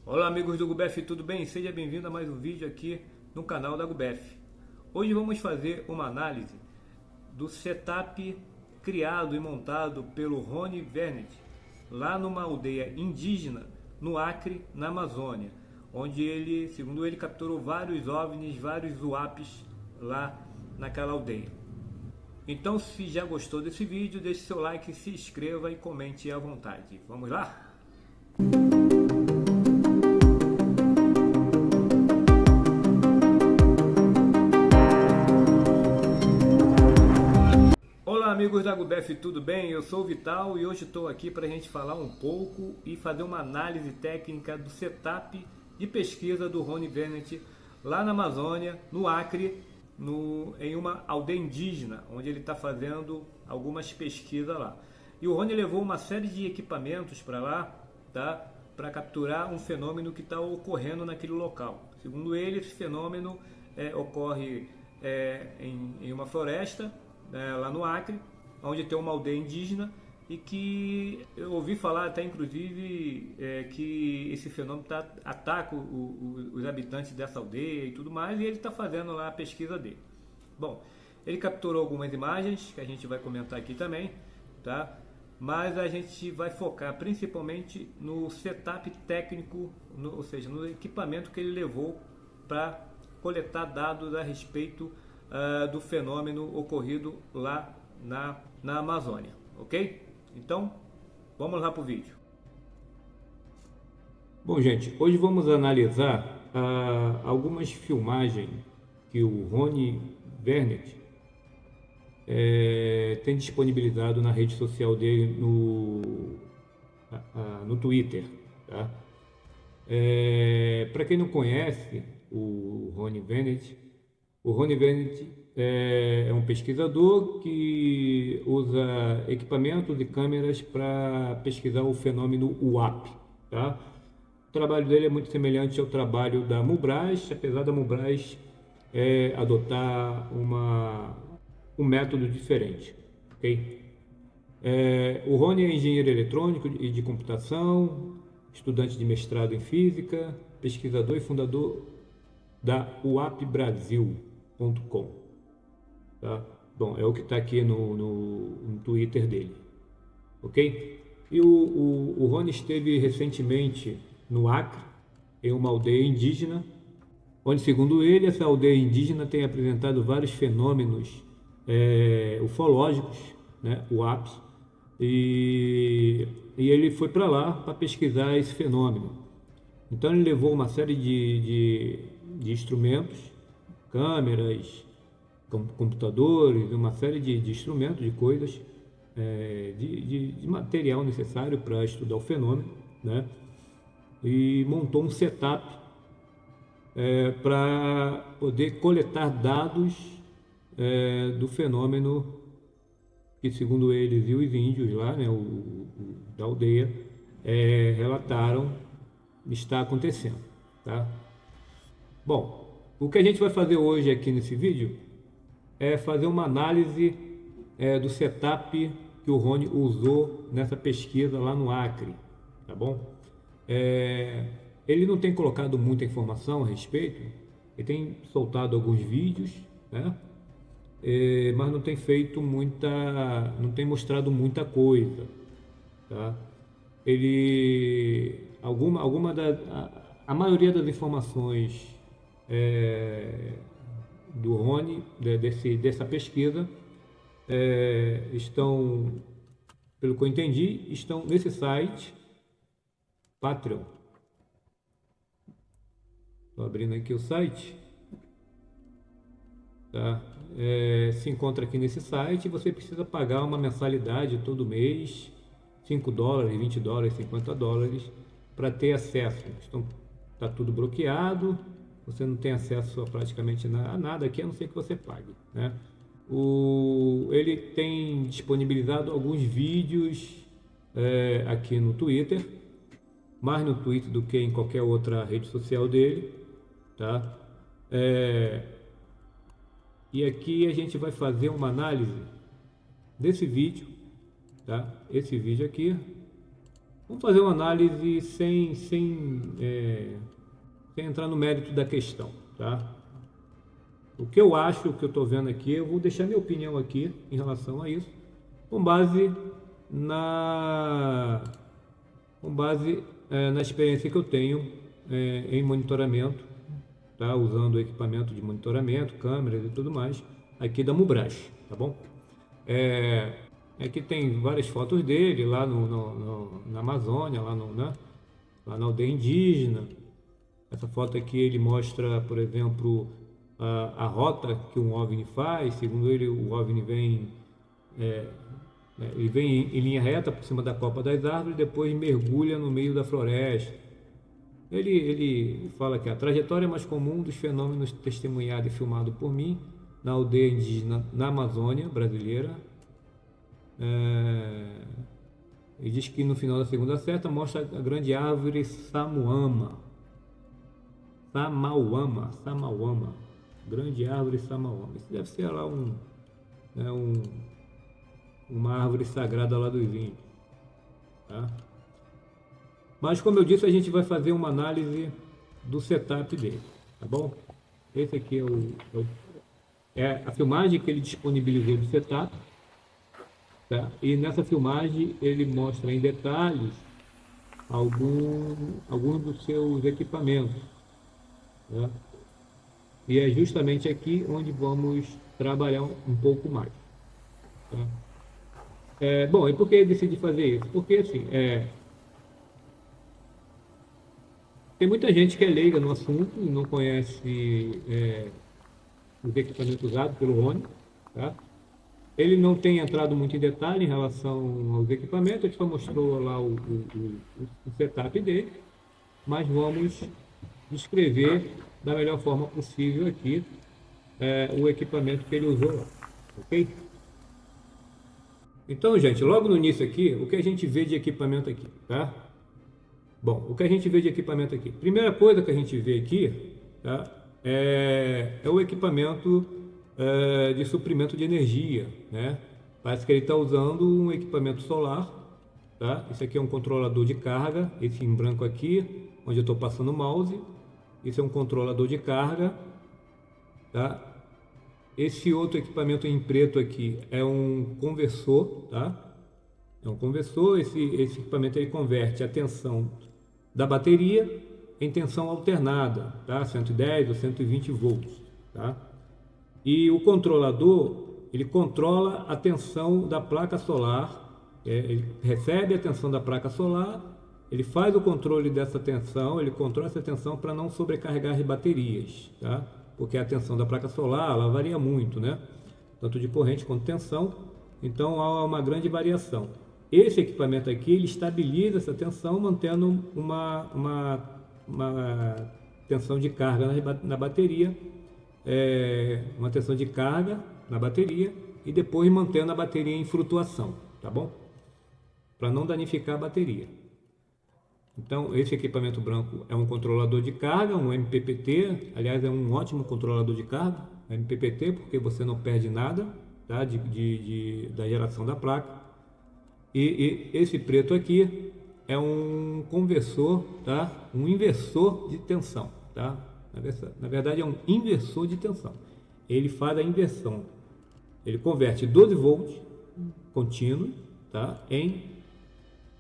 Olá amigos do Gubef, tudo bem? Seja bem-vindo a mais um vídeo aqui no canal da Gubef. Hoje vamos fazer uma análise do setup criado e montado pelo Rony Vernet lá numa aldeia indígena no Acre, na Amazônia, onde ele, segundo ele, capturou vários OVNIs, vários UAPs lá naquela aldeia. Então, se já gostou desse vídeo, deixe seu like, se inscreva e comente à vontade. Vamos lá? Olá amigos da Gubef, tudo bem? Eu sou o Vital e hoje estou aqui para a gente falar um pouco e fazer uma análise técnica do setup de pesquisa do Rony Vernet lá na Amazônia, no Acre, em uma aldeia indígena, onde ele está fazendo algumas pesquisas lá. E o Rony levou uma série de equipamentos para lá, tá? Para capturar um fenômeno que está ocorrendo naquele local. Segundo ele, esse fenômeno ocorre em uma floresta, lá no Acre, onde tem uma aldeia indígena e que eu ouvi falar até inclusive que esse fenômeno ataca os habitantes dessa aldeia e tudo mais, e ele está fazendo lá a pesquisa dele. Bom, ele capturou algumas imagens que a gente vai comentar aqui também, tá? Mas a gente vai focar principalmente no setup técnico, ou seja, no equipamento que ele levou para coletar dados a respeito do fenômeno ocorrido lá na Amazônia, ok? Então, vamos lá para o vídeo. Bom, gente, hoje vamos analisar algumas filmagens que o Rony Vernet tem disponibilizado na rede social dele no Twitter, tá? Para quem não conhece o Rony Vernet é um pesquisador que usa equipamentos e câmeras para pesquisar o fenômeno UAP, tá? O trabalho dele é muito semelhante ao trabalho da Mubraz, apesar da Mubraz adotar um método diferente, ok? O Rony é engenheiro eletrônico e de computação, estudante de mestrado em física, pesquisador e fundador da uapbrasil.com, tá? Bom, é o que está aqui no Twitter dele, ok? E o Rony esteve recentemente no Acre, em uma aldeia indígena, onde, segundo ele, essa aldeia indígena tem apresentado vários fenômenos ufológicos, né, UAPs, e ele foi para lá para pesquisar esse fenômeno. Então ele levou uma série de instrumentos, câmeras, computadores, uma série de instrumentos, de coisas, de material necessário para estudar o fenômeno, né? E montou um setup para poder coletar dados do fenômeno que, segundo eles e os índios lá, né, da aldeia, relataram está acontecendo, tá? Bom, o que a gente vai fazer hoje aqui nesse vídeo é fazer uma análise do setup que o Rony usou nessa pesquisa lá no Acre, tá bom? Ele não tem colocado muita informação a respeito, ele tem soltado alguns vídeos, né? Mas não tem feito não tem mostrado muita coisa, tá? A maioria das informações do Rony, dessa pesquisa, estão, pelo que eu entendi, estão nesse site Patreon. Estou abrindo aqui o site, tá? Se encontra aqui nesse site. Você precisa pagar uma mensalidade todo mês, $5, $20, $50, para ter acesso. Então, está tudo bloqueado, você não tem acesso a praticamente a nada aqui, a não ser que você pague, né? Ele tem disponibilizado alguns vídeos aqui no Twitter, mais no Twitter do que em qualquer outra rede social dele, tá? E aqui a gente vai fazer uma análise desse vídeo, tá? Esse vídeo aqui, Vamos fazer uma análise sem entrar no mérito da questão, tá? O que eu acho, o que eu estou vendo aqui, eu vou deixar minha opinião aqui em relação a isso, com base na, na experiência que eu tenho em monitoramento, tá? Usando o equipamento de monitoramento, câmeras e tudo mais, aqui da Mubrash, tá bom? Aqui tem várias fotos dele lá na Amazônia, né? Lá na aldeia indígena. Essa foto aqui ele mostra, por exemplo, a rota que um OVNI faz. Segundo ele, o OVNI vem, ele vem em linha reta por cima da copa das árvores e depois mergulha no meio da floresta. Ele fala que a trajetória mais comum dos fenômenos testemunhado e filmado por mim na aldeia indígena na Amazônia brasileira. Ele diz que no final da segunda seta mostra a grande árvore Samauama, grande árvore Samauama. Isso deve ser lá uma árvore sagrada lá dos índios, tá? Mas como eu disse, a gente vai fazer uma análise do setup dele, tá bom? Esse aqui é a filmagem que ele disponibilizou do setup, tá? E nessa filmagem ele mostra em detalhes alguns dos seus equipamentos, tá? E é justamente aqui onde vamos trabalhar um pouco mais, tá? Bom, e por que eu decidi fazer isso? Porque assim, tem muita gente que é leiga no assunto e não conhece os equipamentos usados pelo Rony, tá? Ele não tem entrado muito em detalhe em relação aos equipamentos, ele só mostrou lá o setup dele, mas vamos descrever da melhor forma possível aqui o equipamento que ele usou lá, ok? Então, gente, logo no início aqui, o que a gente vê de equipamento aqui, tá? Bom, o que a gente vê de equipamento aqui? Primeira coisa que a gente vê aqui, tá? É o equipamento de suprimento de energia, né? Parece que ele está usando um equipamento solar, tá? Esse aqui é um controlador de carga, esse em branco aqui, onde eu estou passando o mouse. Esse é um controlador de carga, tá? Esse outro equipamento em preto aqui é um conversor, tá? É um conversor. Esse equipamento ele converte a tensão da bateria em tensão alternada, tá? 110 ou 120 volts, tá? E o controlador, ele controla a tensão da placa solar, ele recebe a tensão da placa solar, ele faz o controle dessa tensão, ele controla essa tensão para não sobrecarregar as baterias, tá? Porque a tensão da placa solar, ela varia muito, né? Tanto de corrente quanto tensão, então há uma grande variação. Esse equipamento aqui, ele estabiliza essa tensão, mantendo uma tensão de carga na bateria, uma tensão de carga na bateria e depois mantendo a bateria em flutuação, tá bom? Para não danificar a bateria. Então, esse equipamento branco é um controlador de carga, um MPPT, aliás, é um ótimo controlador de carga, MPPT, porque você não perde nada, tá? Da geração da placa. E esse preto aqui é um conversor, tá? Um inversor de tensão, tá? Na verdade, é um inversor de tensão. Ele faz a inversão. Ele converte 12 volts contínuo, tá? Em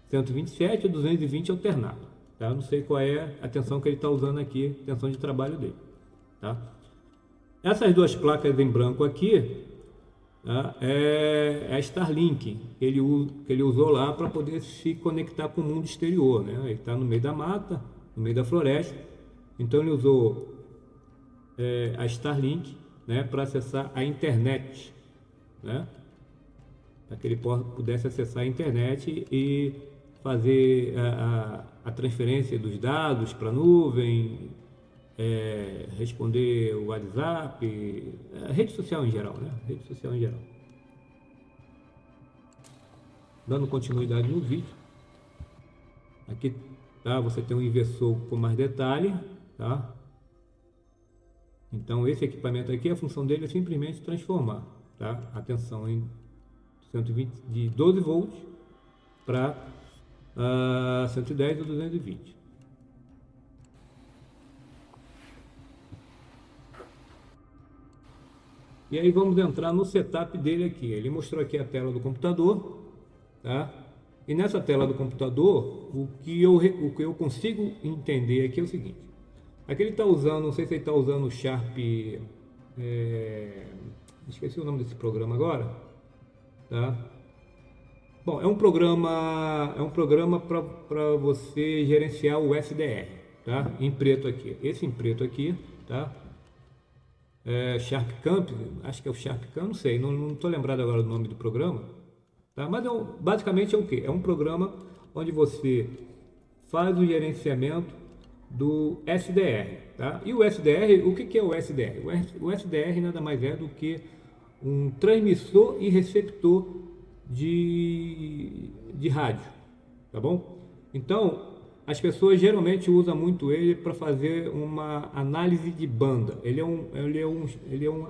127 ou 220 alternado, tá? Não sei qual é a tensão que ele está usando aqui, tensão de trabalho dele, tá? Essas duas placas em branco aqui, tá? É a Starlink que ele usou lá para poder se conectar com o mundo exterior, né? Ele está no meio da mata, no meio da floresta, então ele usou a Starlink, né, para acessar a internet, né? Para que ele pudesse acessar a internet e fazer a transferência dos dados para a nuvem, responder o WhatsApp, rede social em geral, né? Rede social em geral. Dando continuidade no vídeo, aqui, tá? Você tem um inversor com mais detalhe, tá? Então esse equipamento aqui, a função dele é simplesmente transformar, tá? A tensão em 120 de 12 volts para 110 ou 220. E aí vamos entrar no setup dele aqui. Ele mostrou aqui a tela do computador, tá? E nessa tela do computador, o que eu consigo entender aqui é o seguinte. Aqui ele está usando, não sei se ele está usando o Sharp, esqueci o nome desse programa agora, tá? Bom, é um programa para você gerenciar o SDR, tá? Em preto aqui. Esse em preto aqui, tá? Sharp Camp, acho que é o Sharp Camp, não sei, não estou lembrado agora do nome do programa, tá? Mas basicamente é o que? É um programa onde você faz o gerenciamento do SDR, tá? E o SDR, o que é o SDR? O SDR nada mais é do que um transmissor e receptor de rádio, tá bom? Então, as pessoas geralmente usam muito ele para fazer uma análise de banda. Ele é um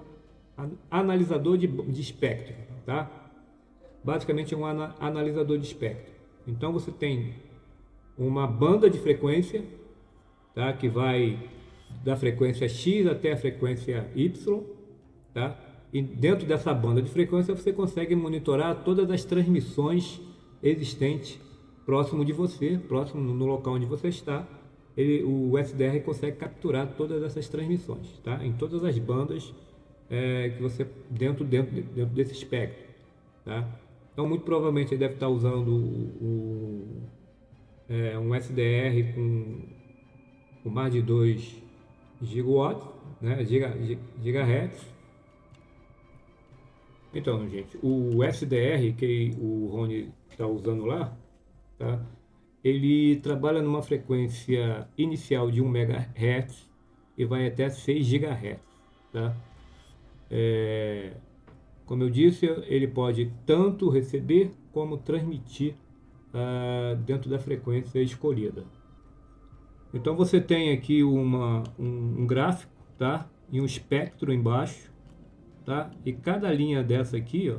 analisador de espectro, tá? Basicamente é um analisador de espectro. Então você tem uma banda de frequência, tá? Que vai da frequência X até a frequência Y, tá? E dentro dessa banda de frequência você consegue monitorar todas as transmissões existentes próximo de você, próximo no local onde você está. O SDR consegue capturar todas essas transmissões, tá? Em todas as bandas que você dentro desse espectro, tá? Então muito provavelmente ele deve estar usando um SDR com mais de 2 gigawatts, né? Gigahertz. Então, gente, o SDR que o Rony está usando lá, tá? Ele trabalha numa frequência inicial de 1 MHz e vai até 6 GHz, tá? Como eu disse, ele pode tanto receber como transmitir dentro da frequência escolhida. Então você tem aqui um gráfico, tá? E um espectro embaixo, tá? E cada linha dessa aqui, ó,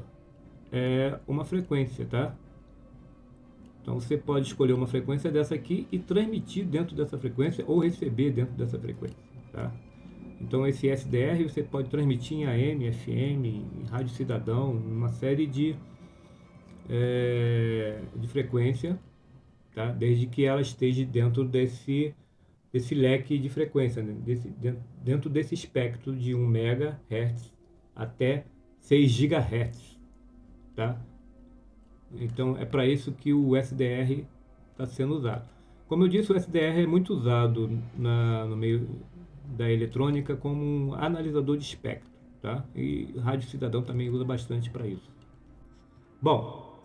é uma frequência, tá? Então você pode escolher uma frequência dessa aqui e transmitir dentro dessa frequência ou receber dentro dessa frequência, tá? Então esse SDR você pode transmitir em AM, FM, em rádio cidadão, uma série de frequência, tá? Desde que ela esteja dentro desse leque de frequência, né? Dentro desse espectro de 1 MHz até 6 GHz, tá? Então é para isso que o SDR está sendo usado. Como eu disse, o SDR é muito usado no meio da eletrônica como um analisador de espectro, tá? E rádio cidadão também usa bastante para isso. Bom,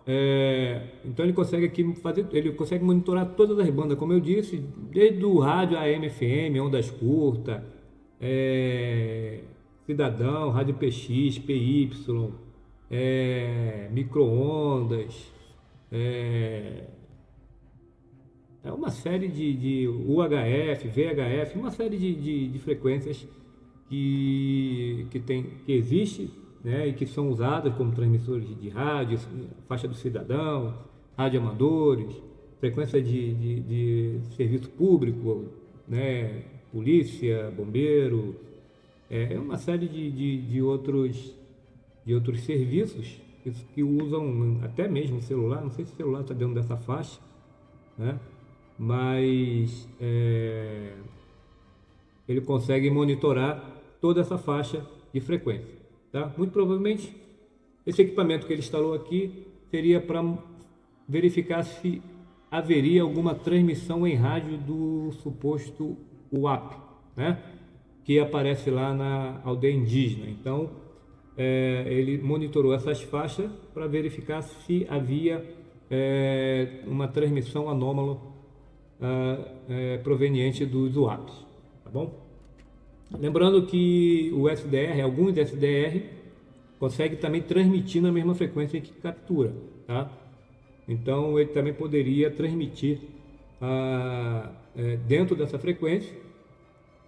então ele consegue monitorar todas as bandas, como eu disse, desde o rádio AM, FM, ondas curtas, cidadão, rádio PX, PY, micro-ondas, uma série de UHF, VHF, uma série de frequências que existe, né, e que são usadas como transmissores de rádio, faixa do cidadão, radioamadores, frequência de serviço público, né, polícia, bombeiro, uma série de outros serviços que usam até mesmo celular. Não sei se o celular está dentro dessa faixa, né? Mas ele consegue monitorar toda essa faixa de frequência, tá? Muito provavelmente esse equipamento que ele instalou aqui seria para verificar se haveria alguma transmissão em rádio do suposto UAP, né? Que aparece lá na aldeia indígena. Então ele monitorou essas faixas para verificar se havia uma transmissão anômala proveniente dos UAPs, tá bom? Lembrando que o SDR, alguns SDR, consegue também transmitir na mesma frequência que captura, tá? Então ele também poderia transmitir dentro dessa frequência,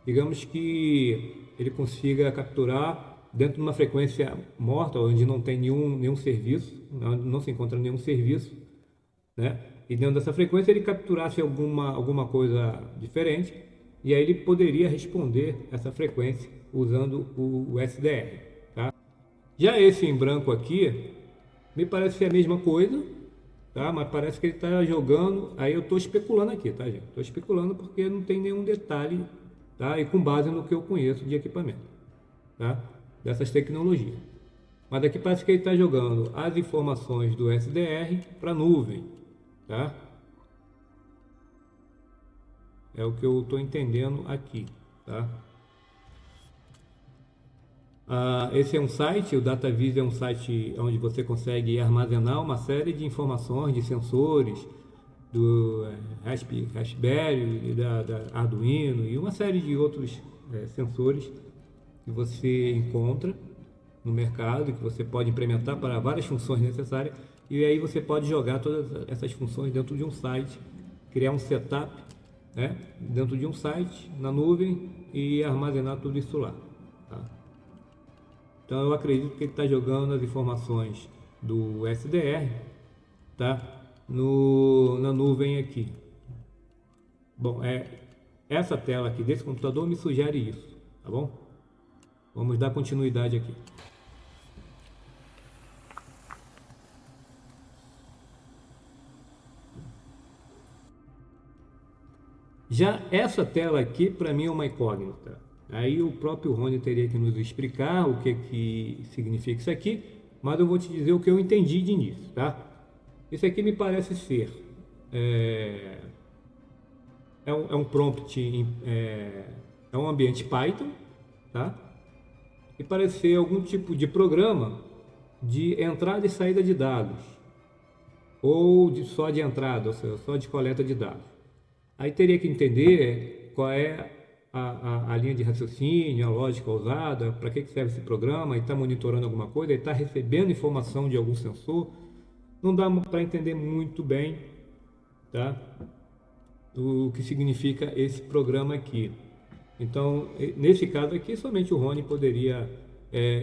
digamos que ele consiga capturar dentro de uma frequência morta, onde não tem nenhum serviço, onde não se encontra nenhum serviço, né? E dentro dessa frequência ele capturasse alguma coisa diferente, e aí ele poderia responder essa frequência usando o SDR, tá? Já esse em branco aqui, me parece ser a mesma coisa, tá? Mas parece que ele está jogando, aí eu estou especulando aqui, tá, gente? Estou especulando porque não tem nenhum detalhe, tá? E com base no que eu conheço de equipamento, tá? Dessas tecnologias. Mas aqui parece que ele está jogando as informações do SDR para a nuvem, tá? É o que eu estou entendendo aqui, tá? Esse é um site, o DataVis é um site onde você consegue armazenar uma série de informações de sensores do Raspberry, da Arduino e uma série de outros sensores que você encontra no mercado, que você pode implementar para várias funções necessárias, e aí você pode jogar todas essas funções dentro de um site, criar um setup, né, dentro de um site, na nuvem, e armazenar tudo isso lá, tá? Então eu acredito que ele está jogando as informações do SDR, tá, na nuvem aqui. Bom, essa tela aqui desse computador me sugere isso, tá bom? Vamos dar continuidade aqui. Já essa tela aqui, para mim, é uma incógnita. Aí o próprio Rony teria que nos explicar o que significa isso aqui, mas eu vou te dizer o que eu entendi de início, tá? Isso aqui me parece ser um prompt, é um ambiente Python, tá? E parece ser algum tipo de programa de entrada e saída de dados, ou só de entrada, ou seja, só de coleta de dados. Aí teria que entender qual é a linha de raciocínio, a lógica usada, para que serve esse programa, ele está monitorando alguma coisa, ele está recebendo informação de algum sensor. Não dá para entender muito bem, tá, o que significa esse programa aqui. Então, nesse caso aqui, somente o Rony poderia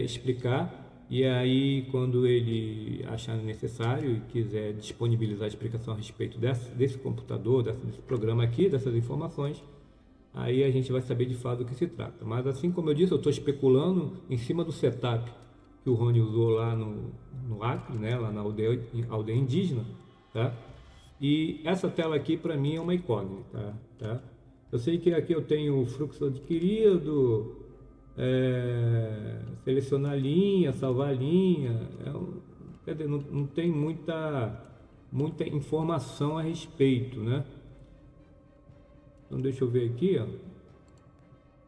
explicar, e aí quando ele achar necessário e quiser disponibilizar a explicação a respeito desse computador, desse programa aqui, dessas informações, aí a gente vai saber de fato do que se trata. Mas assim como eu disse, eu estou especulando em cima do setup que o Rony usou lá no Acre, né, lá na aldeia indígena, tá? E essa tela aqui para mim é uma incógnita, tá? Eu sei que aqui eu tenho o fluxo adquirido, selecionar linha, salvar linha, quer dizer, não tem muita informação a respeito, né? Então deixa eu ver aqui, ó.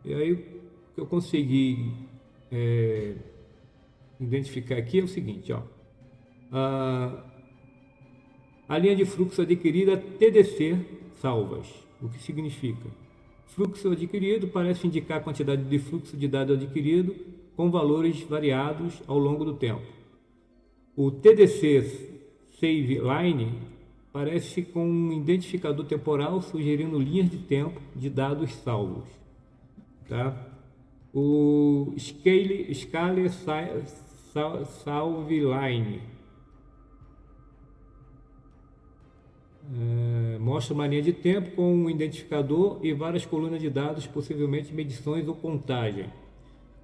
E aí o que eu consegui identificar aqui é o seguinte, ó. A linha de fluxo adquirida TDC salvas. O que significa? Fluxo adquirido parece indicar a quantidade de fluxo de dados adquirido com valores variados ao longo do tempo. O TDC Save Line parece com um identificador temporal sugerindo linhas de tempo de dados salvos, tá? O Scale Salve Line mostra uma linha de tempo com um identificador e várias colunas de dados, possivelmente medições ou contagem.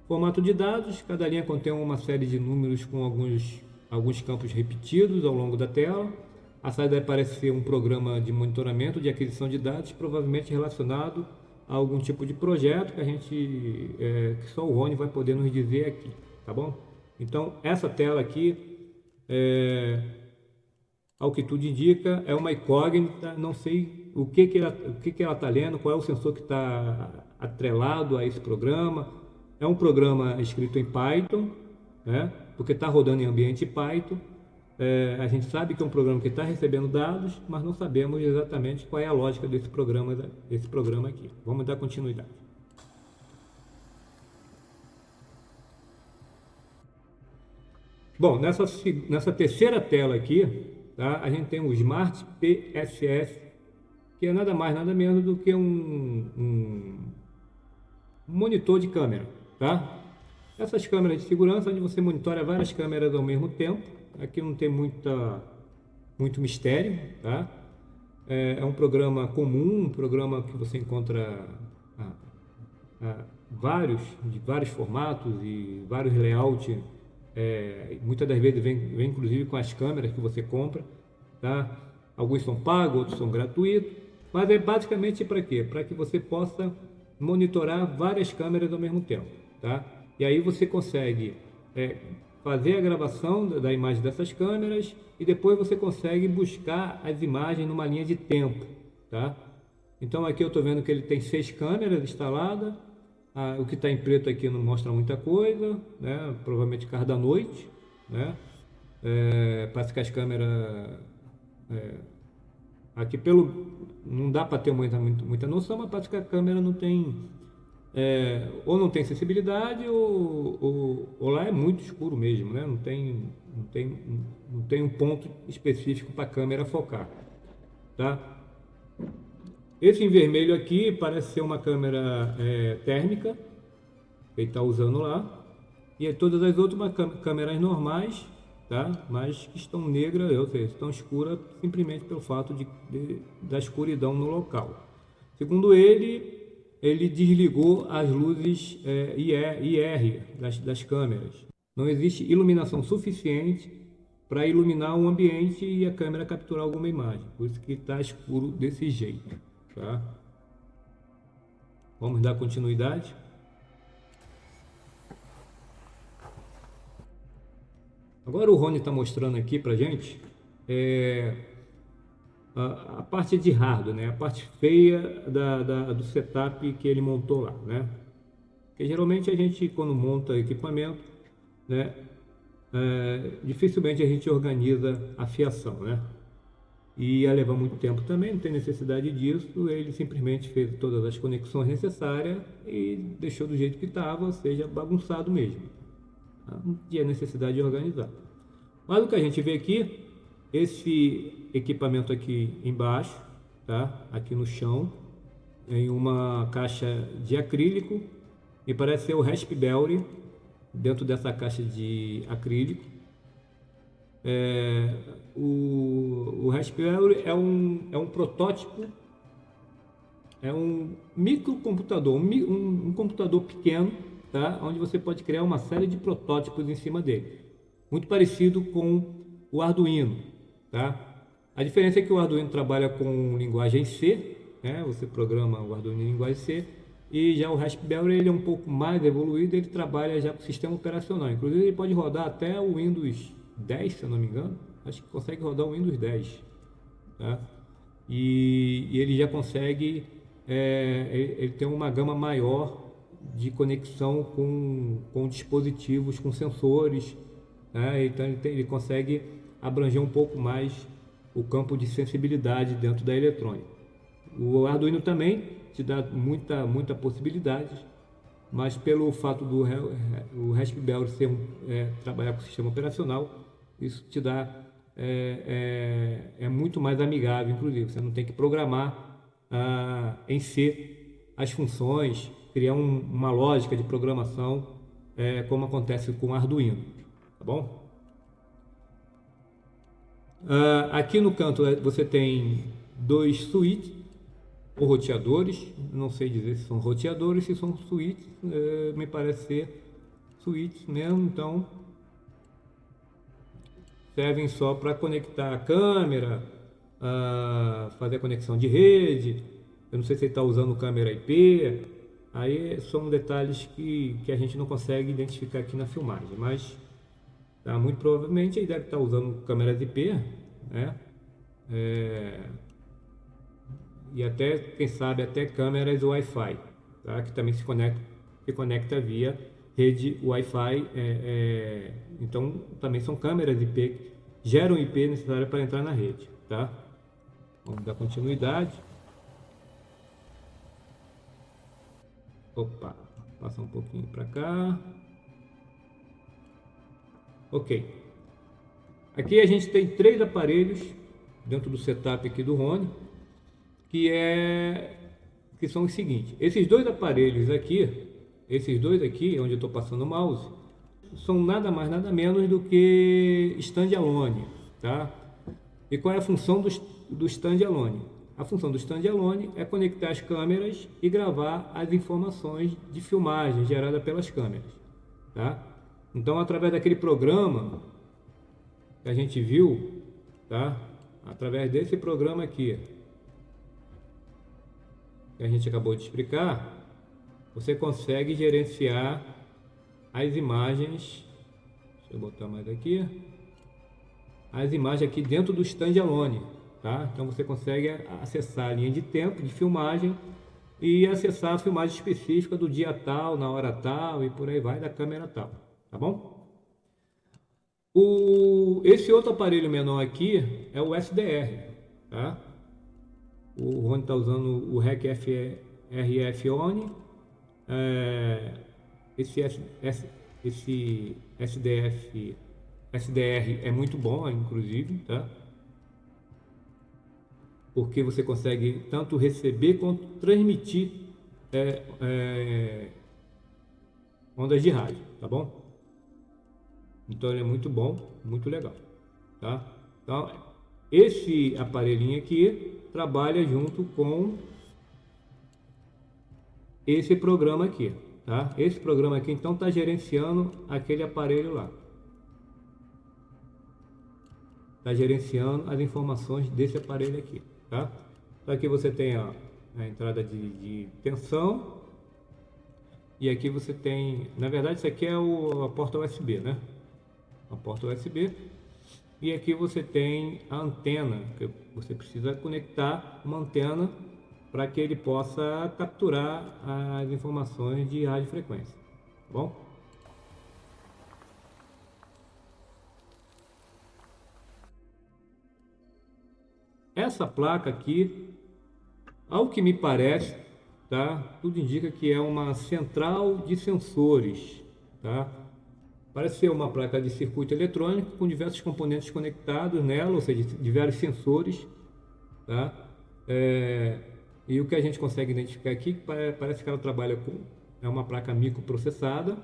Formato de dados: cada linha contém uma série de números com alguns campos repetidos ao longo da tela. A saída parece ser um programa de monitoramento de aquisição de dados, provavelmente relacionado a algum tipo de projeto que só o Rony vai poder nos dizer aqui, tá bom? Então essa tela aqui, ao que tudo indica, é uma incógnita. Não sei o que ela está lendo, qual é o sensor que está atrelado a esse programa. É um programa escrito em Python, né? Porque está rodando em ambiente Python. A gente sabe que é um programa que está recebendo dados, mas não sabemos exatamente qual é a lógica desse programa aqui. Vamos dar continuidade. Bom, nessa terceira tela aqui, tá, a gente tem o Smart PSS, que é nada mais, nada menos do que um monitor de câmera, tá? Essas câmeras de segurança, onde você monitora várias câmeras ao mesmo tempo. Aqui não tem muito mistério, tá? é um programa comum, um programa que você encontra ah, de vários formatos e vários layouts. Muitas das vezes vem inclusive com as câmeras que você compra, tá? Alguns são pagos, outros são gratuitos, mas é basicamente para quê? Para que você possa monitorar várias câmeras ao mesmo tempo, tá? E aí você consegue fazer a gravação da imagem dessas câmeras e depois você consegue buscar as imagens numa linha de tempo, tá? Então aqui eu estou vendo que ele tem 6 câmeras instaladas. O que está em preto aqui não mostra muita coisa, né? Provavelmente por causa da noite, né? Parece que as câmeras aqui não dá para ter muita noção, mas parece que a câmera não tem ou não tem sensibilidade ou lá é muito escuro mesmo, né? Não tem um ponto específico para a câmera focar, tá? Esse em vermelho aqui parece ser uma câmera térmica que ele está usando lá, e todas as outras câmeras normais, tá? Mas que estão negras, ou seja, estão escuras simplesmente pelo fato da escuridão no local. Segundo ele desligou as luzes IR das câmeras. Não existe iluminação suficiente para iluminar o ambiente e a câmera capturar alguma imagem, por isso que está escuro desse jeito, tá? Vamos dar continuidade. Agora o Rony está mostrando aqui para gente a parte de hardware, né? A parte feia do setup que ele montou lá, né? Porque geralmente a gente, quando monta equipamento, né, dificilmente a gente organiza a fiação, né? E ia levar muito tempo também, não tem necessidade disso. Ele simplesmente fez todas as conexões necessárias e deixou do jeito que estava, ou seja, bagunçado mesmo. Não tinha necessidade de organizar. Mas o que a gente vê aqui, esse equipamento aqui embaixo, tá? Aqui no chão, em uma caixa de acrílico, e parece ser o Raspberry dentro dessa caixa de acrílico. O Raspberry é um protótipo, é um microcomputador, um computador pequeno, tá? Onde você pode criar uma série de protótipos em cima dele, muito parecido com o Arduino, tá? A diferença é que o Arduino trabalha com linguagem C, né? Você programa o Arduino em linguagem C, e já o Raspberry ele é um pouco mais evoluído, ele trabalha já com sistema operacional, inclusive ele pode rodar até o Windows 10, se eu não me engano, acho que consegue rodar o Windows 10, tá? E ele já consegue, ele tem uma gama maior de conexão com dispositivos, com sensores, né? Então ele consegue abranger um pouco mais o campo de sensibilidade dentro da eletrônica. O Arduino também te dá muita possibilidade, mas pelo fato do o Raspberry trabalhar com sistema operacional, isso te dá muito mais amigável, inclusive. Você não tem que programar em C as funções, criar uma lógica de programação, como acontece com o Arduino, tá bom? Aqui no canto você tem 2 switches ou roteadores, não sei dizer se são roteadores, se são switches, me parece ser switches mesmo, então servem só para conectar a câmera, fazer a conexão de rede. Eu não sei se ele está usando câmera IP, aí são detalhes que a gente não consegue identificar aqui na filmagem, mas muito provavelmente ele deve estar usando câmeras IP, né? E até, quem sabe, até câmeras Wi-Fi, tá? Que também se conecta via rede Wi-Fi. Então também são câmeras IP que geram IP necessária para entrar na rede, tá? Vamos dar continuidade. Opa, passar um pouquinho para cá. Ok. Aqui a gente tem 3 aparelhos dentro do setup aqui do Rony, que são os seguintes. Esses 2 aparelhos aqui, onde eu estou passando o mouse, são nada mais nada menos do que standalone, tá? E qual é a função do standalone? A função do standalone é conectar as câmeras e gravar as informações de filmagem gerada pelas câmeras, tá? Então, através daquele programa que a gente viu, tá? Através desse programa aqui, que a gente acabou de explicar, você consegue gerenciar as imagens. Deixa eu botar mais aqui. As imagens aqui dentro do standalone, tá? Então você consegue acessar a linha de tempo de filmagem e acessar a filmagem específica do dia tal, na hora tal e por aí vai, da câmera tal, tá bom? Esse outro aparelho menor aqui é o SDR, tá? O Rony está usando o REC RF ONI. Esse SDR é muito bom, inclusive, tá? Porque você consegue tanto receber quanto transmitir ondas de rádio, tá bom? Então ele é muito bom, muito legal, tá? Então esse aparelhinho aqui trabalha junto com esse programa aqui, tá? Esse programa aqui então está gerenciando aquele aparelho lá, está gerenciando as informações desse aparelho aqui, tá? Então aqui você tem a entrada de tensão e aqui você tem, na verdade isso aqui é a porta USB, né? A porta USB. E aqui você tem a antena, que você precisa conectar uma antena para que ele possa capturar as informações de radiofrequência, tá bom? Essa placa aqui, ao que me parece, tá? Tudo indica que é uma central de sensores, tá? Parece ser uma placa de circuito eletrônico com diversos componentes conectados nela, ou seja, diversos sensores, tá? E o que a gente consegue identificar aqui, parece que ela trabalha com uma placa microprocessada,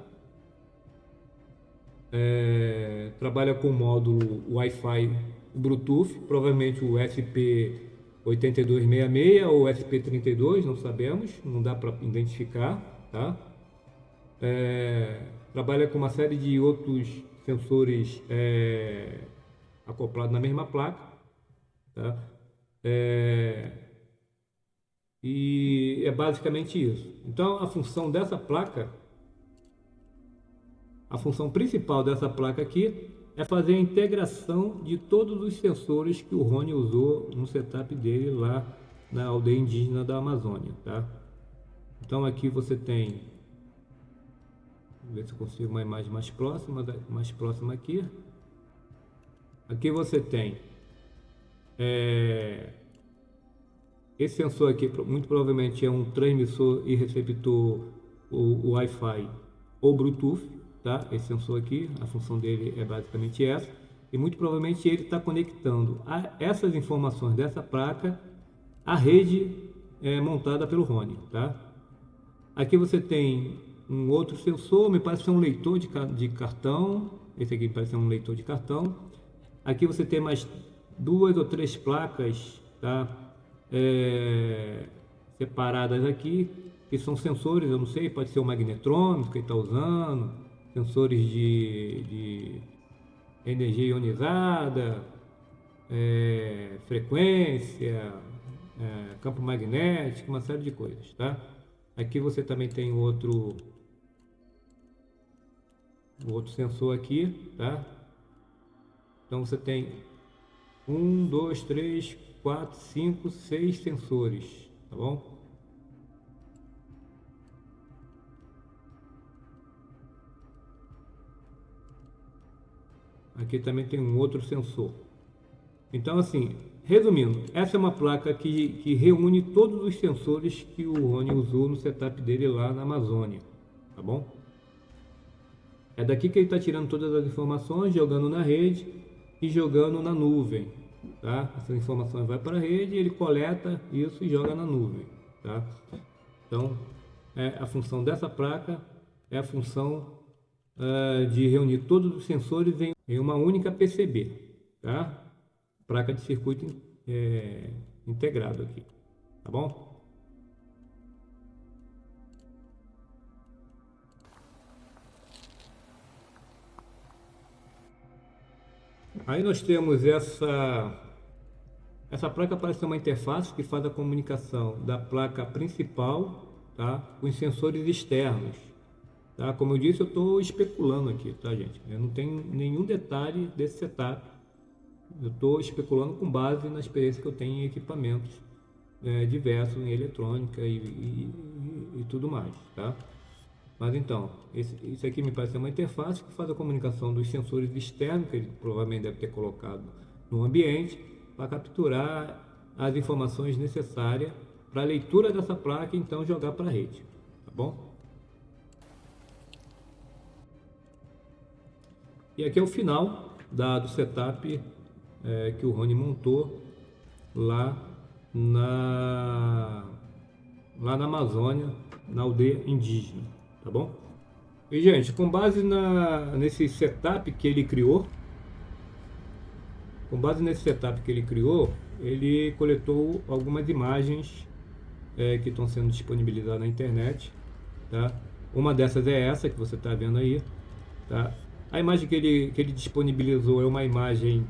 trabalha com o módulo Wi-Fi Bluetooth, provavelmente o SP8266 ou SP32, não sabemos, não dá para identificar, tá? Trabalha com uma série de outros sensores acoplados na mesma placa, tá? E é basicamente isso. Então a função dessa placa, a função principal dessa placa aqui é fazer a integração de todos os sensores que o Rony usou no setup dele lá na aldeia indígena da Amazônia, tá? Então aqui você tem, vou ver se eu consigo uma imagem mais próxima aqui. Aqui você tem esse sensor aqui, muito provavelmente é um transmissor e receptor o Wi-Fi ou Bluetooth, tá? Esse sensor aqui, a função dele é basicamente essa, e muito provavelmente ele está conectando essas informações dessa placa à rede montada pelo Rony, tá? Aqui você tem um outro sensor, me parece ser um leitor de cartão. Esse aqui parece ser um leitor de cartão. Aqui você tem mais 2 ou 3 placas, tá? Separadas aqui, que são sensores, eu não sei, pode ser o magnetrômetro que ele está usando, sensores de energia ionizada, frequência, campo magnético, uma série de coisas, tá? Aqui você também tem o outro sensor aqui, tá? Então você tem 1, 2, 3, 4, 5, 6 sensores, tá bom? Aqui também tem um outro sensor. Então assim, resumindo, essa é uma placa que reúne todos os sensores que o Rony usou no setup dele lá na Amazônia, tá bom? É daqui que ele está tirando todas as informações, jogando na rede e jogando na nuvem, tá? Essas informações vai para a rede, ele coleta isso e joga na nuvem, tá? Então, a função dessa placa é a função de reunir todos os sensores em uma única PCB, tá? Placa de circuito integrado aqui, tá bom? Aí nós temos essa placa parece ter uma interface que faz a comunicação da placa principal, tá, com os sensores externos. Tá? Como eu disse, eu estou especulando aqui, tá, gente? Eu não tenho nenhum detalhe desse setup. Eu estou especulando com base na experiência que eu tenho em equipamentos diversos, em eletrônica e tudo mais, tá? Mas então, isso aqui me parece uma interface que faz a comunicação dos sensores externos, que ele provavelmente deve ter colocado no ambiente, para capturar as informações necessárias para a leitura dessa placa e então jogar para a rede, tá bom? E aqui é o final do setup que o Rony montou lá na Amazônia, na aldeia indígena, tá bom? E gente, com base nesse setup que ele criou, ele coletou algumas imagens que estão sendo disponibilizadas na internet, tá? Uma dessas é essa que você está vendo aí, tá? A imagem que ele disponibilizou é uma imagem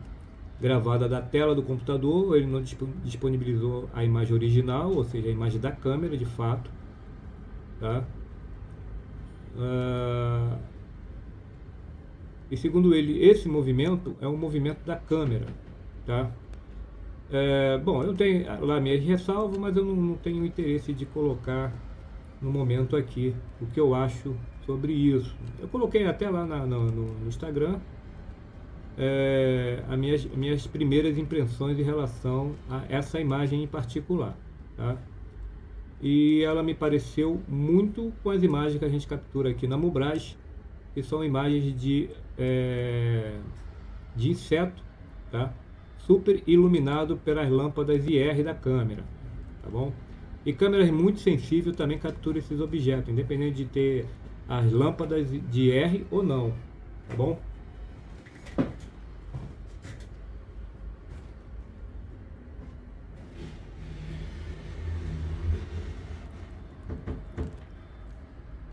gravada da tela do computador, ele não disponibilizou a imagem original, ou seja, a imagem da câmera de fato, tá? E segundo ele, esse movimento é um movimento da câmera, tá? Bom, eu tenho lá minhas ressalvas, mas eu não tenho interesse de colocar no momento aqui o que eu acho sobre isso. Eu coloquei até lá no Instagram as minhas primeiras impressões em relação a essa imagem em particular, tá? E ela me pareceu muito com as imagens que a gente captura aqui na Mubraz, que são imagens de inseto, tá? Super iluminado pelas lâmpadas IR da câmera, tá bom? E câmeras muito sensíveis também capturam esses objetos, independente de ter as lâmpadas de IR ou não, tá bom?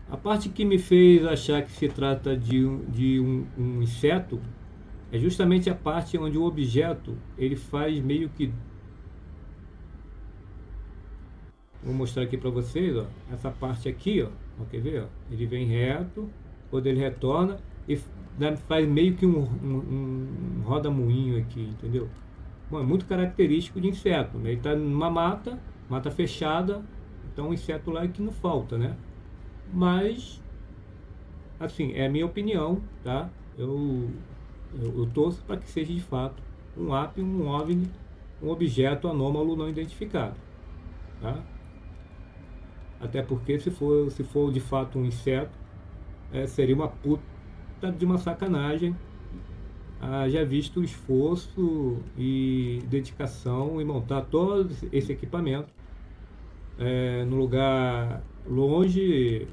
A parte que me fez achar que se trata de um inseto é justamente a parte onde o objeto ele faz meio que... Vou mostrar aqui para vocês, ó, essa parte aqui, ó, quer ver? Ó, ele vem reto, quando ele retorna e faz meio que um roda-moinho aqui, entendeu? Bom, é muito característico de inseto, né? Ele está numa mata fechada, então o inseto lá é que não falta, né? Mas, assim, é a minha opinião, tá? Eu torço para que seja de fato um AP, um OVNI, um objeto anômalo não identificado, tá? Até porque se for de fato um inseto, seria uma puta de uma sacanagem. Já visto o esforço e dedicação em montar todo esse equipamento no lugar longe,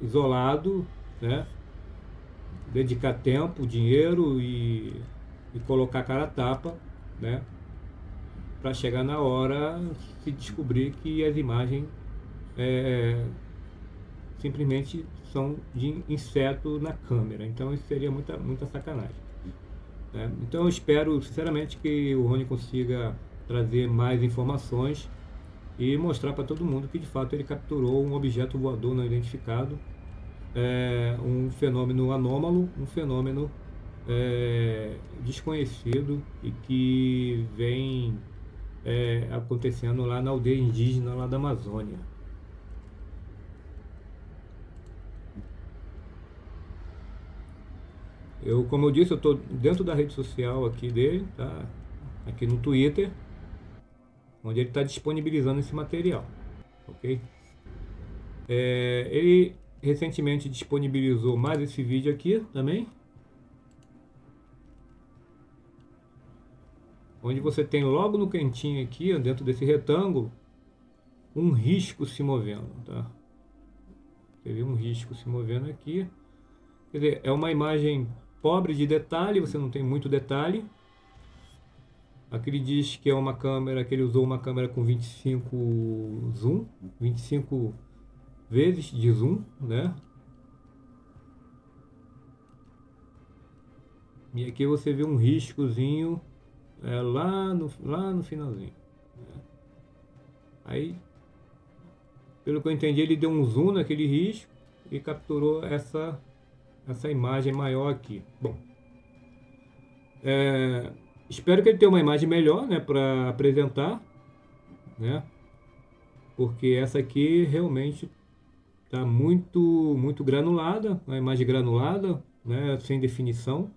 isolado, né? Dedicar tempo, dinheiro e colocar cara a tapa, né? Para chegar na hora se descobrir que as imagens simplesmente são de inseto na câmera. Então isso seria muita sacanagem, né? Então eu espero sinceramente que o Rony consiga trazer mais informações e mostrar para todo mundo que de fato ele capturou um objeto voador não identificado, um fenômeno anômalo, um fenômeno desconhecido e que vem acontecendo lá na aldeia indígena lá da Amazônia. Como eu disse, eu estou dentro da rede social aqui dele, tá? Aqui no Twitter, onde ele está disponibilizando esse material, ok? Ele recentemente disponibilizou mais esse vídeo aqui também, onde você tem logo no cantinho aqui, dentro desse retângulo, um risco se movendo, tá? Você vê um risco se movendo aqui. Quer dizer, é uma imagem pobre de detalhe, você não tem muito detalhe, Aqui ele diz que é uma câmera, que ele usou uma câmera com 25 zoom, 25 vezes de zoom, né? E aqui você vê um riscozinho lá no finalzinho. Aí, pelo que eu entendi, ele deu um zoom naquele risco e capturou essa imagem maior aqui. Bom, espero que ele tenha uma imagem melhor, né, para apresentar, né? Porque essa aqui realmente está muito granulada, uma imagem granulada, né, sem definição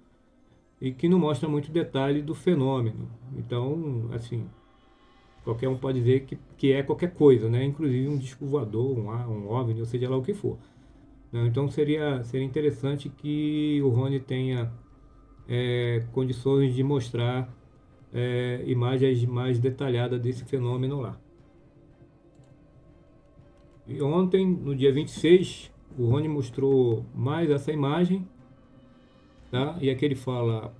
e que não mostra muito detalhe do fenômeno. Então, assim, qualquer um pode dizer que é qualquer coisa, né? Inclusive um disco voador, um OVNI, ou seja lá o que for. Né? Então seria interessante que o Rony tenha condições de mostrar imagens mais detalhadas desse fenômeno lá. E ontem, no dia 26, o Rony mostrou mais essa imagem, tá? E aqui ele fala: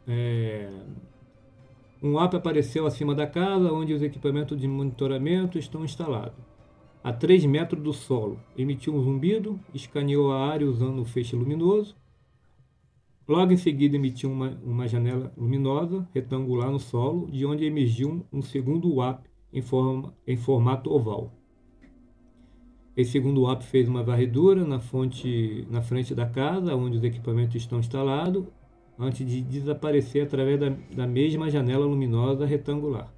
um app apareceu acima da casa, onde os equipamentos de monitoramento estão instalados. A 3 metros do solo, emitiu um zumbido, escaneou a área usando o feixe luminoso. Logo em seguida, emitiu uma janela luminosa retangular no solo, de onde emergiu um segundo app em formato oval. Esse segundo app fez uma varredura na frente da casa, onde os equipamentos estão instalados, antes de desaparecer através da mesma janela luminosa retangular.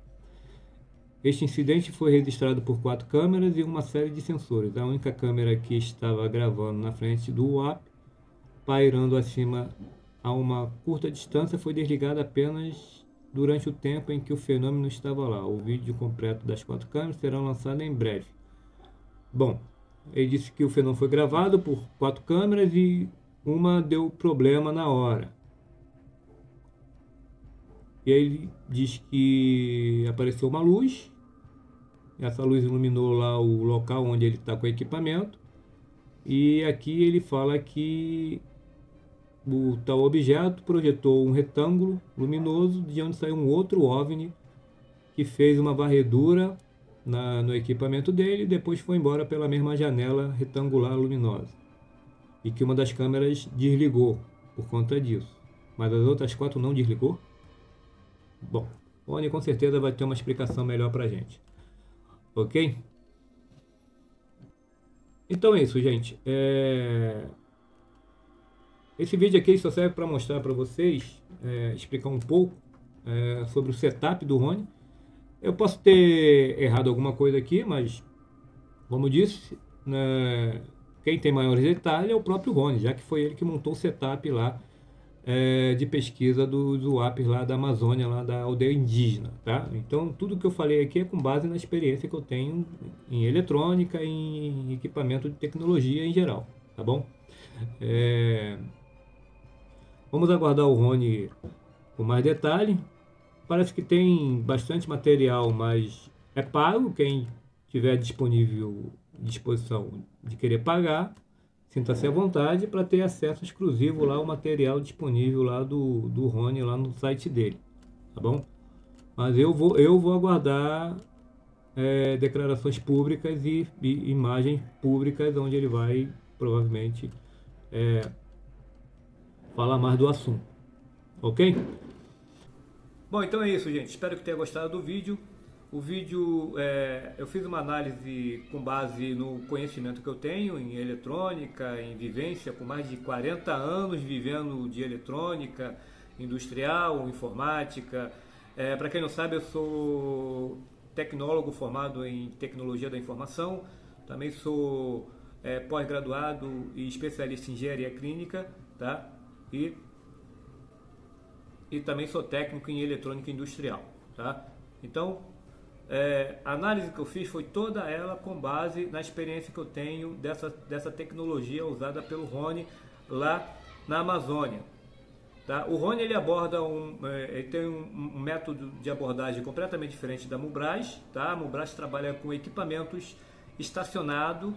Este incidente foi registrado por 4 câmeras e uma série de sensores. A única câmera que estava gravando na frente do UAP, pairando acima a uma curta distância, foi desligada apenas durante o tempo em que o fenômeno estava lá. O vídeo completo das 4 câmeras será lançado em breve. Bom, ele disse que o fenômeno foi gravado por 4 câmeras e uma deu problema na hora. E aí ele diz que apareceu uma luz. Essa luz iluminou lá o local onde ele está com o equipamento. E aqui ele fala que o tal objeto projetou um retângulo luminoso de onde saiu um outro OVNI que fez uma varredura no equipamento dele e depois foi embora pela mesma janela retangular luminosa. E que uma das câmeras desligou por conta disso. Mas as outras 4 não desligou? Bom, o Rony com certeza vai ter uma explicação melhor pra gente. Ok? Então é isso, gente. Esse vídeo aqui só serve para mostrar para vocês, explicar um pouco sobre o setup do Rony. Eu posso ter errado alguma coisa aqui, mas, como disse, né, quem tem maiores detalhes é o próprio Rony, já que foi ele que montou o setup lá de pesquisa dos UAPs lá da Amazônia, lá da aldeia indígena, tá? Então, tudo que eu falei aqui é com base na experiência que eu tenho em eletrônica e em equipamento de tecnologia em geral, tá bom? Vamos aguardar o Rony com mais detalhe. Parece que tem bastante material, mas é pago. Quem tiver disposição de querer pagar, sinta-se à vontade para ter acesso exclusivo lá ao material disponível lá do Rony lá no site dele, tá bom? Mas eu vou aguardar declarações públicas e imagens públicas onde ele vai provavelmente falar mais do assunto, ok? Bom, então é isso, gente. Espero que tenha gostado do vídeo. O vídeo, eu fiz uma análise com base no conhecimento que eu tenho em eletrônica, em vivência, com mais de 40 anos vivendo de eletrônica, industrial, informática. Para quem não sabe, eu sou tecnólogo formado em tecnologia da informação, também sou pós-graduado e especialista em engenharia clínica, tá? E também sou técnico em eletrônica industrial, tá? Então, a análise que eu fiz foi toda ela com base na experiência que eu tenho dessa tecnologia usada pelo Rony lá na Amazônia. Tá? O Rony ele aborda ele tem um método de abordagem completamente diferente da Mubraz. Tá? A Mubraz trabalha com equipamentos estacionados,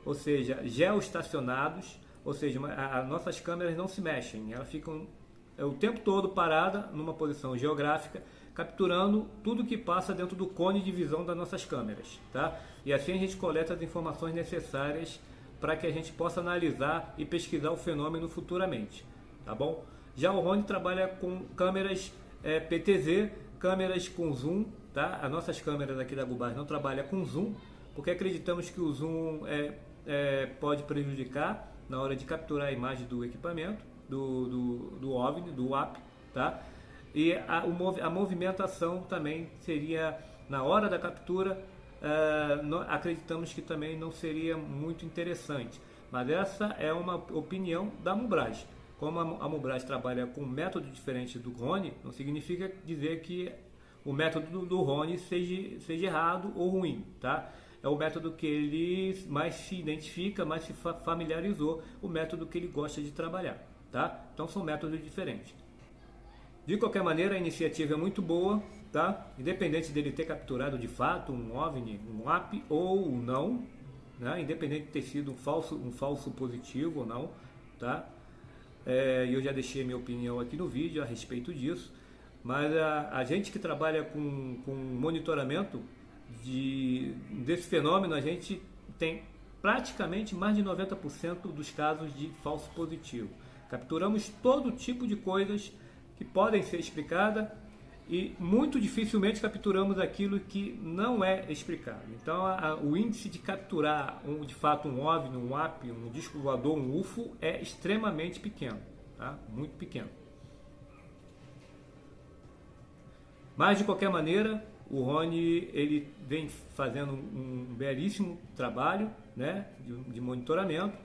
ou seja, geoestacionados, ou seja, as nossas câmeras não se mexem, elas ficam o tempo todo parada numa posição geográfica, capturando tudo que passa dentro do cone de visão das nossas câmeras, tá? E assim a gente coleta as informações necessárias para que a gente possa analisar e pesquisar o fenômeno futuramente, tá bom? Já o Rony trabalha com câmeras PTZ, câmeras com zoom, tá? As nossas câmeras aqui da Gubars não trabalham com zoom, porque acreditamos que o zoom pode prejudicar na hora de capturar a imagem do equipamento, do OVNI, do WAP, tá? E a movimentação também seria, na hora da captura, acreditamos que também não seria muito interessante. Mas essa é uma opinião da Mubraz. Como a Mubraz trabalha com um método diferente do Rony, não significa dizer que o método do Rony seja errado ou ruim, tá? É o método que ele mais se identifica, mais se familiarizou, o método que ele gosta de trabalhar, tá? Então são métodos diferentes. De qualquer maneira, a iniciativa é muito boa, tá? Independente dele ter capturado de fato um OVNI, um WAP ou não, né? Independente de ter sido um falso positivo ou não, tá? Eu já deixei minha opinião aqui no vídeo a respeito disso, mas a gente que trabalha com monitoramento desse fenômeno, a gente tem praticamente mais de 90% dos casos de falso positivo. Capturamos todo tipo de coisas que podem ser explicadas e muito dificilmente capturamos aquilo que não é explicado. Então o índice de capturar de fato um OVNI, um WAP, um disco voador, um UFO é extremamente pequeno, tá? Muito pequeno. Mas de qualquer maneira, o Rony ele vem fazendo um belíssimo trabalho, né, de monitoramento,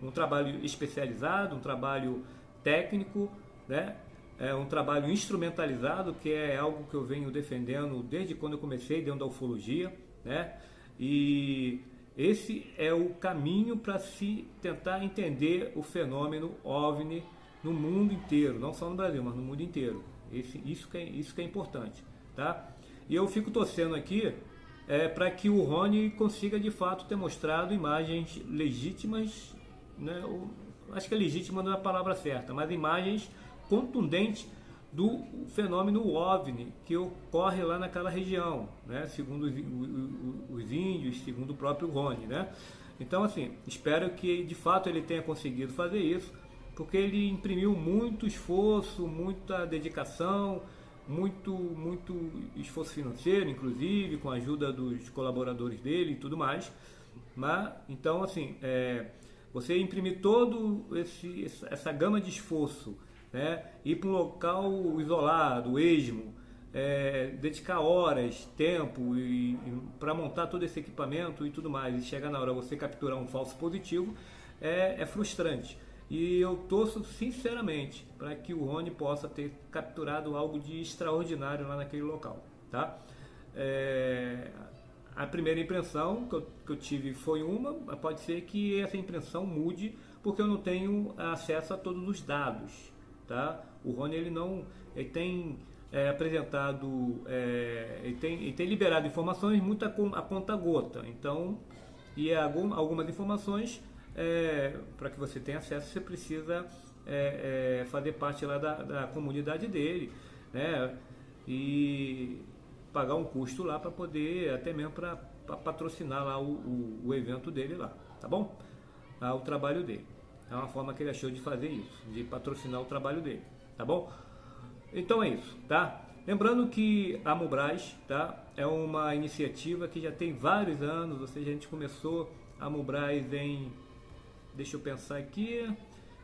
um trabalho especializado, um trabalho técnico, né? É um trabalho instrumentalizado, que é algo que eu venho defendendo desde quando eu comecei dentro da ufologia, né? E esse é o caminho para se tentar entender o fenômeno OVNI no mundo inteiro, não só no Brasil, mas no mundo inteiro. Isso que é importante, tá? E eu fico torcendo aqui para que o Rony consiga de fato ter mostrado imagens legítimas, né? Acho que legítima não é a palavra certa, mas imagens contundentes do fenômeno OVNI que ocorre lá naquela região, né? Segundo os índios, segundo o próprio Rony, né? Então, assim, espero que de fato ele tenha conseguido fazer isso, porque ele imprimiu muito esforço, muita dedicação, muito esforço financeiro, inclusive, com a ajuda dos colaboradores dele e tudo mais. Mas, então, assim, você imprimir todo essa gama de esforço, né? Ir para um local isolado, esmo, dedicar horas, tempo para montar todo esse equipamento e tudo mais, e chegar na hora você capturar um falso positivo, é frustrante. E eu torço sinceramente para que o Rony possa ter capturado algo de extraordinário lá naquele local, tá? A primeira impressão que eu tive foi uma, pode ser que essa impressão mude porque eu não tenho acesso a todos os dados, tá? O Rony ele tem apresentado, ele tem liberado informações muito a conta gota, então, e algumas informações para que você tenha acesso, você precisa fazer parte lá da comunidade dele, né? E pagar um custo lá para poder, até mesmo para patrocinar lá o evento dele lá, tá bom? O trabalho dele. É uma forma que ele achou de fazer isso, de patrocinar o trabalho dele, tá bom? Então é isso, tá? Lembrando que a Mubraz, tá, é uma iniciativa que já tem vários anos, ou seja, a gente começou a Mubraz deixa eu pensar aqui,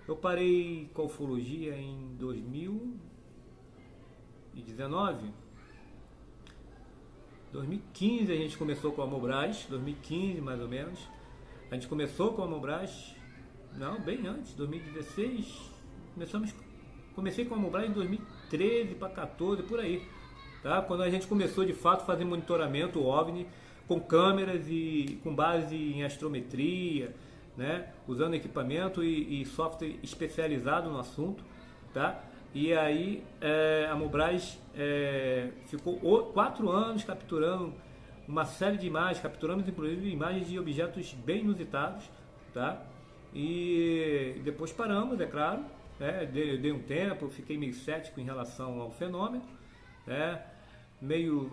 eu parei com a ufologia em 2019, 2015 a gente começou com a Mubraz, 2015 mais ou menos, a gente começou com a Mubraz, não, bem antes, 2016, comecei com a Mubraz em 2013 para 14, por aí, tá? Quando a gente começou de fato a fazer monitoramento OVNI com câmeras e com base em astrometria, né? Usando equipamento e software especializado no assunto, tá? E aí a Mubraz ficou 4 anos capturando uma série de imagens, capturamos inclusive imagens de objetos bem inusitados, tá? E depois paramos, é claro, né? Dei um tempo, fiquei meio cético em relação ao fenômeno, né? meio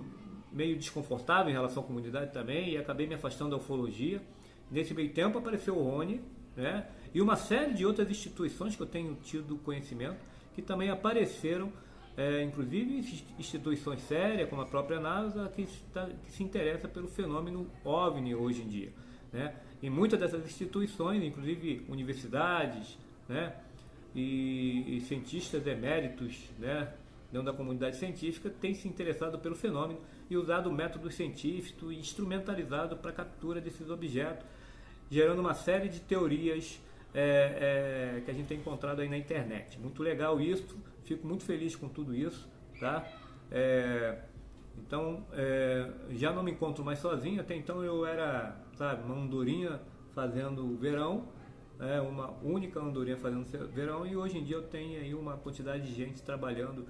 desconfortável em relação à comunidade também, e acabei me afastando da ufologia. Nesse meio tempo apareceu o Rony, né? E uma série de outras instituições que eu tenho tido conhecimento, que também apareceram, inclusive instituições sérias, como a própria NASA, que se interessa pelo fenômeno OVNI hoje em dia, né? E muitas dessas instituições, inclusive universidades, né? e cientistas eméritos, né? dentro da comunidade científica, têm se interessado pelo fenômeno e usado métodos científicos e instrumentalizado para a captura desses objetos, gerando uma série de teorias que a gente tem encontrado aí na internet. Muito legal isso, fico muito feliz com tudo isso, tá? Então, já não me encontro mais sozinho. Até então eu era, sabe, uma andorinha fazendo verão, uma única andorinha fazendo verão, e hoje em dia eu tenho aí uma quantidade de gente trabalhando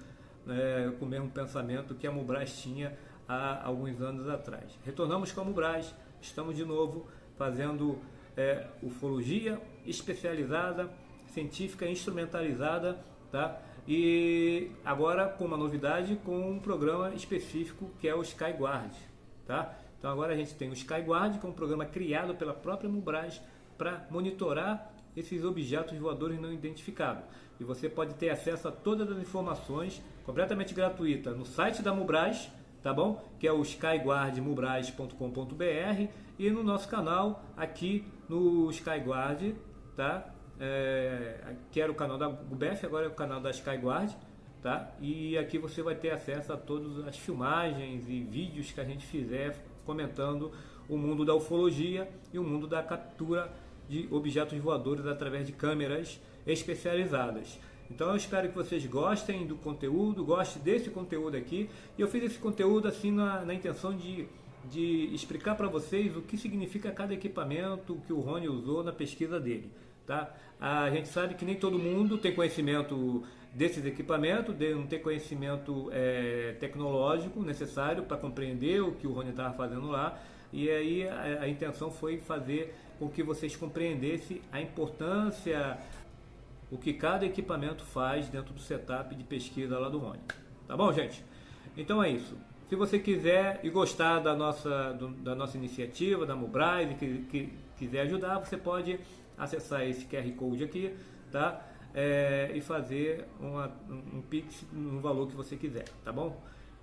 com o mesmo pensamento que a Mubraz tinha há alguns anos atrás. Retornamos com a Mubraz, estamos de novo fazendo ufologia especializada, científica, instrumentalizada, tá? E agora com uma novidade, com um programa específico que é o Skyguard, tá? Então agora a gente tem o Skyguard, que é um programa criado pela própria Mubraz para monitorar esses objetos voadores não identificados. E você pode ter acesso a todas as informações completamente gratuita no site da Mubraz, tá bom? Que é o skyguardmubraz.com.br, e no nosso canal aqui no Skyguard, tá? Que era o canal da GUBEF, agora é o canal da Skyguard, tá? E aqui você vai ter acesso a todas as filmagens e vídeos que a gente fizer comentando o mundo da ufologia e o mundo da captura de objetos voadores através de câmeras especializadas. Então eu espero que vocês gostem do conteúdo, gostem desse conteúdo aqui. E eu fiz esse conteúdo assim na intenção de explicar para vocês o que significa cada equipamento que o Rony usou na pesquisa dele, tá? A gente sabe que nem todo mundo tem conhecimento desses equipamentos, não tem conhecimento tecnológico necessário para compreender o que o Rony estava fazendo lá. E aí a intenção foi fazer com que vocês compreendessem a importância, o que cada equipamento faz dentro do setup de pesquisa lá do Rony. Tá bom, gente? Então é isso. Se você quiser e gostar da nossa iniciativa, da Mubraz, e quiser ajudar, você pode acessar esse QR Code aqui, tá? E fazer um Pix no valor que você quiser, tá bom?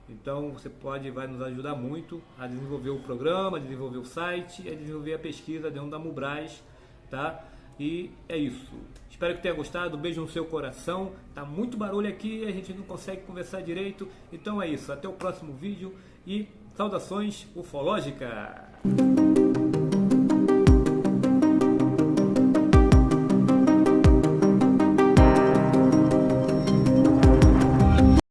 Então você vai nos ajudar muito a desenvolver o programa, a desenvolver o site, a desenvolver a pesquisa dentro da Mubraz, tá? E é isso. Espero que tenha gostado. Beijo no seu coração. Tá muito barulho aqui, a gente não consegue conversar direito. Então é isso. Até o próximo vídeo e saudações ufológicas.